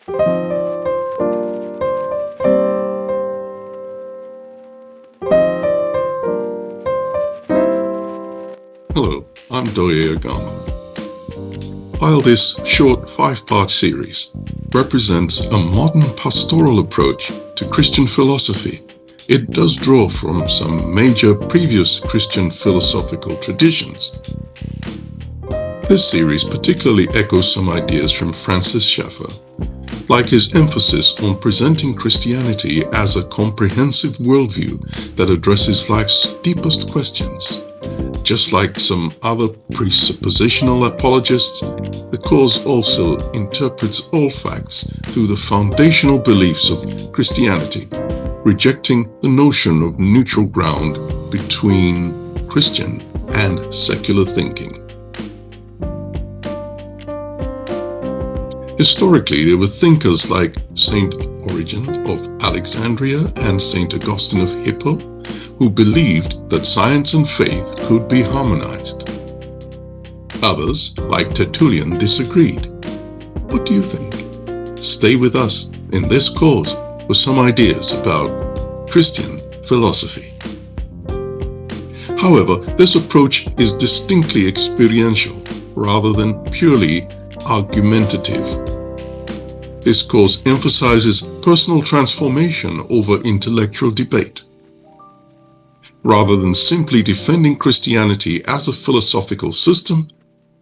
Hello, I'm Doye Agama. While this short 5-part series represents a modern pastoral approach to Christian philosophy, it does draw from some major previous Christian philosophical traditions. This series particularly echoes some ideas from Francis Schaeffer, like his emphasis on presenting Christianity as a comprehensive worldview that addresses life's deepest questions. Just like some other presuppositional apologists, the course also interprets all facts through the foundational beliefs of Christianity, rejecting the notion of neutral ground between Christian and secular thinking. Historically, there were thinkers like Saint Origen of Alexandria and Saint Augustine of Hippo, who believed that science and faith could be harmonized. Others, like Tertullian, disagreed. What do you think? Stay with us in this course for some ideas about Christian philosophy. However, this approach is distinctly experiential rather than purely argumentative. This course emphasizes personal transformation over intellectual debate. Rather than simply defending Christianity as a philosophical system,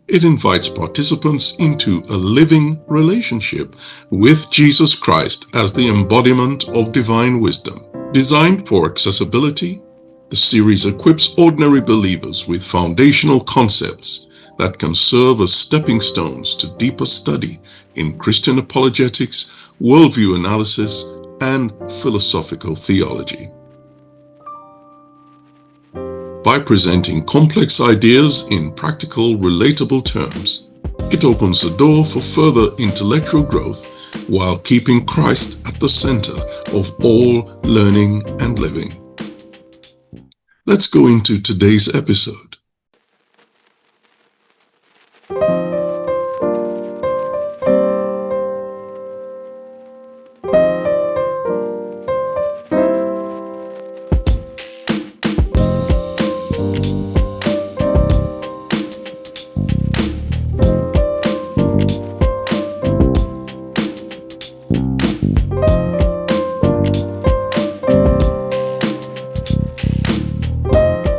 it invites participants into a living relationship with Jesus Christ as the embodiment of divine wisdom. Designed for accessibility, the series equips ordinary believers with foundational concepts that can serve as stepping stones to deeper study in Christian apologetics, worldview analysis, and philosophical theology. By presenting complex ideas in practical, relatable terms, it opens the door for further intellectual growth while keeping Christ at the center of all learning and living. Let's go into today's episode.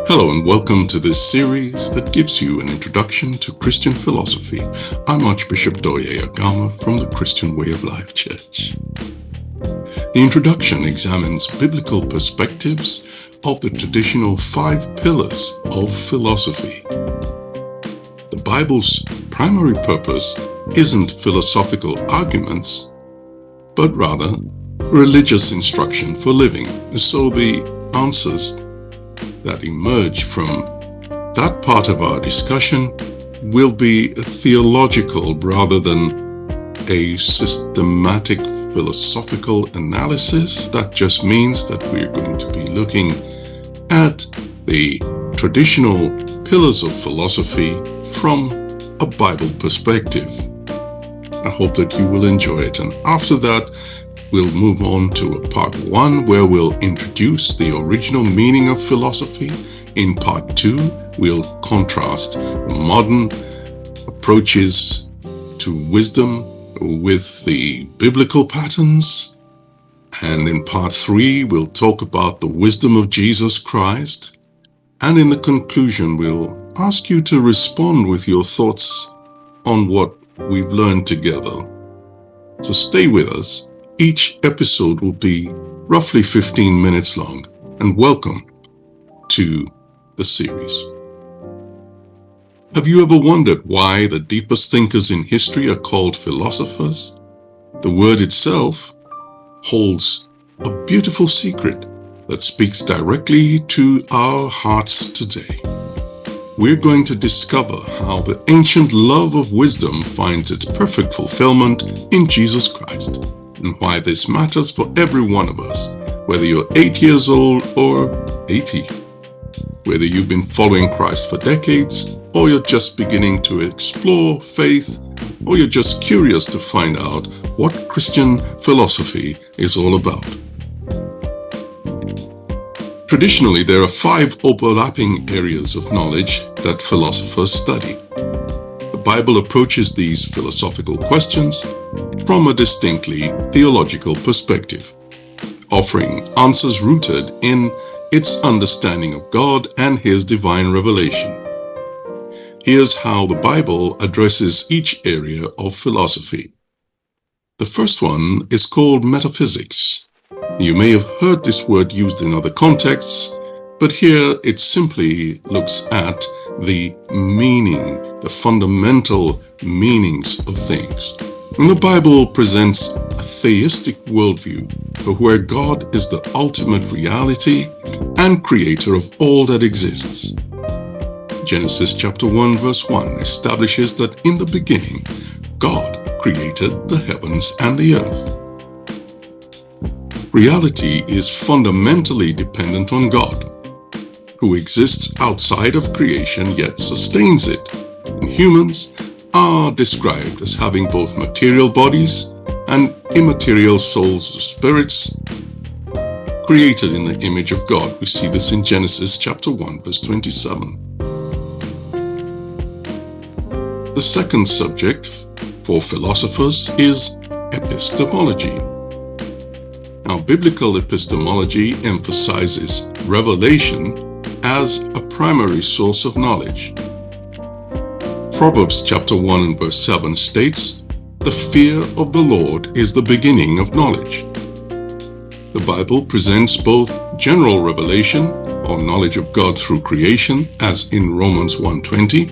Hello and welcome to this series that gives you an introduction to Christian philosophy. I'm Archbishop Doye Agama from the Christian Way of Life Church. The introduction examines biblical perspectives of the traditional 5 pillars of philosophy. The Bible's primary purpose isn't philosophical arguments, but rather religious instruction for living. So the answers that emerge from that part of our discussion will be theological rather than a systematic philosophical analysis. That just means that we're going to be looking at the traditional pillars of philosophy from a Bible perspective. I hope that you will enjoy it, and after that we'll move on to a part 1 where we'll introduce the original meaning of philosophy. In part 2, we'll contrast modern approaches to wisdom with the biblical patterns. And in part 3, we'll talk about the wisdom of Jesus Christ. And in the conclusion, we'll ask you to respond with your thoughts on what we've learned together. So stay with us. Each episode will be roughly 15 minutes long, and welcome to the series. Have you ever wondered why the deepest thinkers in history are called philosophers? The word itself holds a beautiful secret that speaks directly to our hearts today. We're going to discover how the ancient love of wisdom finds its perfect fulfillment in Jesus Christ, and why this matters for every one of us, whether you're 8 years old or 80, whether you've been following Christ for decades or you're just beginning to explore faith or you're just curious to find out what Christian philosophy is all about. Traditionally, there are 5 overlapping areas of knowledge that philosophers study. The Bible approaches these philosophical questions from a distinctly theological perspective, offering answers rooted in its understanding of God and His divine revelation. Here's how the Bible addresses each area of philosophy. The first one is called Metaphysics. You may have heard this word used in other contexts, but here it simply looks at the meaning, the fundamental meanings of things. And the Bible presents a theistic worldview where God is the ultimate reality and creator of all that exists. Genesis chapter 1 verse 1 establishes that in the beginning, God created the heavens and the earth. Reality is fundamentally dependent on God, who exists outside of creation yet sustains it. And humans are described as having both material bodies and immaterial souls or spirits created in the image of God. We see this in Genesis chapter 1 verse 27. The second subject for philosophers is epistemology. Now, biblical epistemology emphasizes revelation as a primary source of knowledge. Proverbs chapter 1 and verse 7 states, "The fear of the Lord is the beginning of knowledge." The Bible presents both general revelation or knowledge of God through creation, as in Romans 1:20,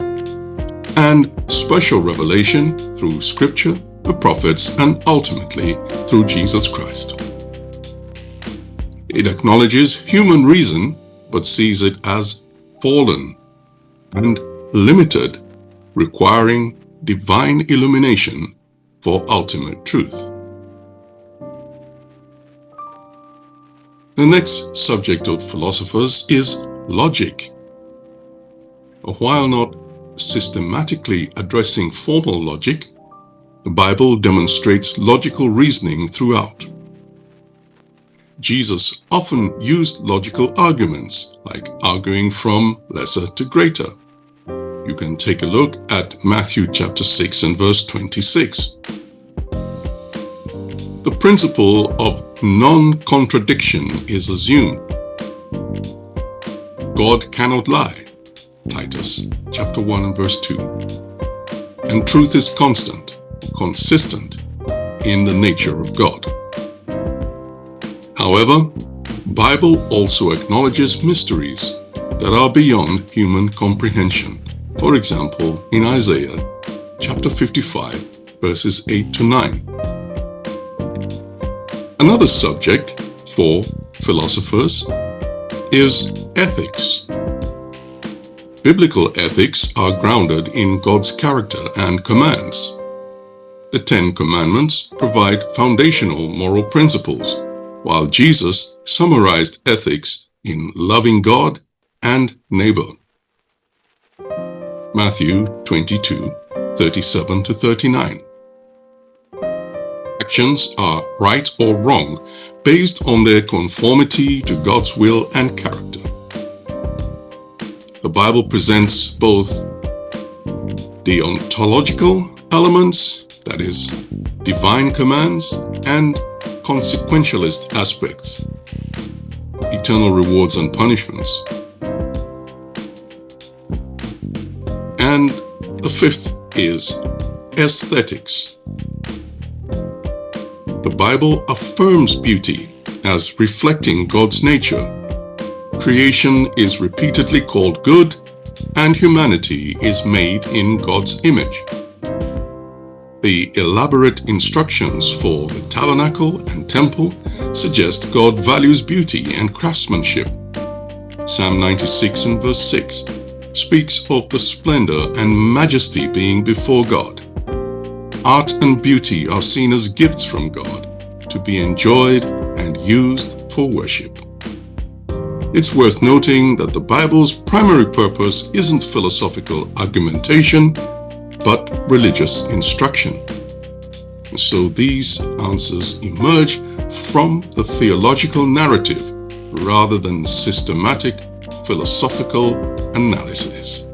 and special revelation through Scripture, the prophets, and ultimately through Jesus Christ. It acknowledges human reason, but sees it as fallen and limited, requiring divine illumination for ultimate truth. The next subject of philosophers is logic. While not systematically addressing formal logic, the Bible demonstrates logical reasoning throughout. Jesus often used logical arguments, like arguing from lesser to greater. You can take a look at Matthew chapter 6 and verse 26. The principle of non-contradiction is assumed. God cannot lie, Titus chapter 1 and verse 2. And truth is consistent in the nature of God. However, Bible also acknowledges mysteries that are beyond human comprehension. For example, in Isaiah chapter 55, verses 8 to 9. Another subject for philosophers is ethics. Biblical ethics are grounded in God's character and commands. The 10 Commandments provide foundational moral principles, while Jesus summarized ethics in loving God and neighbor. Matthew 22, 37 to 39. Actions are right or wrong based on their conformity to God's will and character. The Bible presents both the ontological elements, that is, divine commands, and consequentialist aspects, eternal rewards and punishments. And the fifth is aesthetics. The Bible affirms beauty as reflecting God's nature. Creation is repeatedly called good, and humanity is made in God's image. The elaborate instructions for the tabernacle and temple suggest God values beauty and craftsmanship. Psalm 96 and verse 6 speaks of the splendor and majesty being before God. Art and beauty are seen as gifts from God to be enjoyed and used for worship. It's worth noting that the Bible's primary purpose isn't philosophical argumentation, but religious instruction. So these answers emerge from the theological narrative rather than systematic philosophical analysis.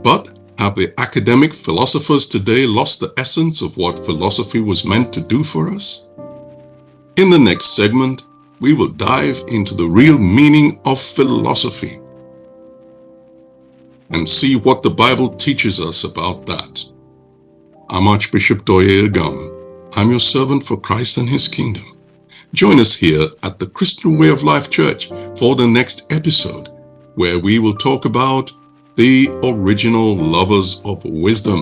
But have the academic philosophers today lost the essence of what philosophy was meant to do for us? In the next segment, we will dive into the real meaning of philosophy and see what the Bible teaches us about that. I'm Archbishop Doye Agama. I'm your servant for Christ and His kingdom. Join us here at the Christian Way of Life Church for the next episode, where we will talk about the original lovers of wisdom.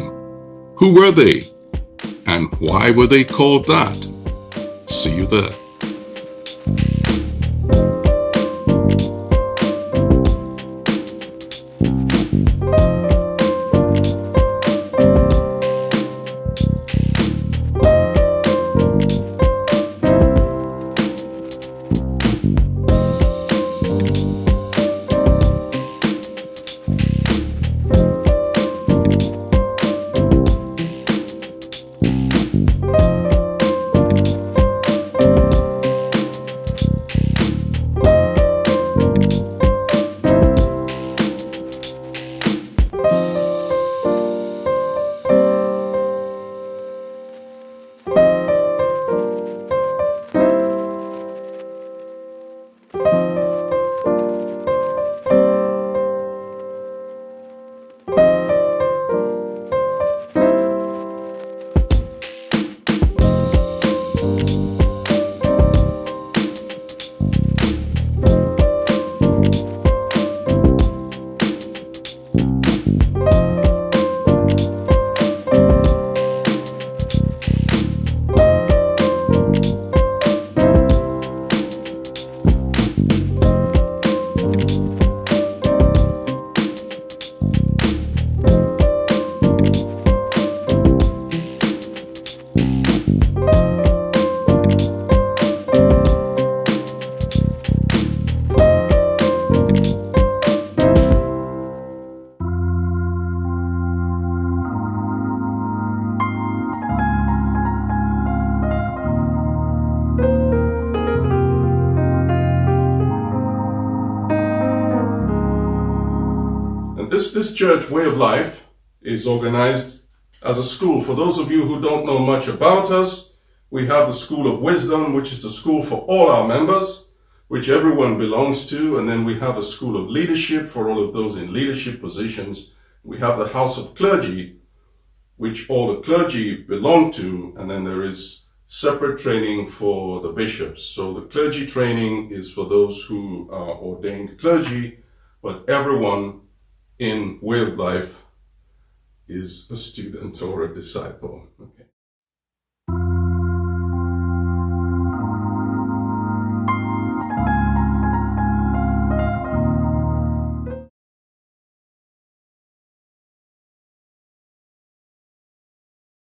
Who were they? And why were they called that? See you there. This church Way of Life is organized as a school. For those of you who don't know much about us, we have the School of Wisdom, which is the school for all our members, which everyone belongs to. And then we have a School of Leadership for all of those in leadership positions. We have the House of Clergy, which all the clergy belong to. And then there is separate training for the bishops. So the clergy training is for those who are ordained clergy, but everyone in Way of Life is a student or a disciple. Okay.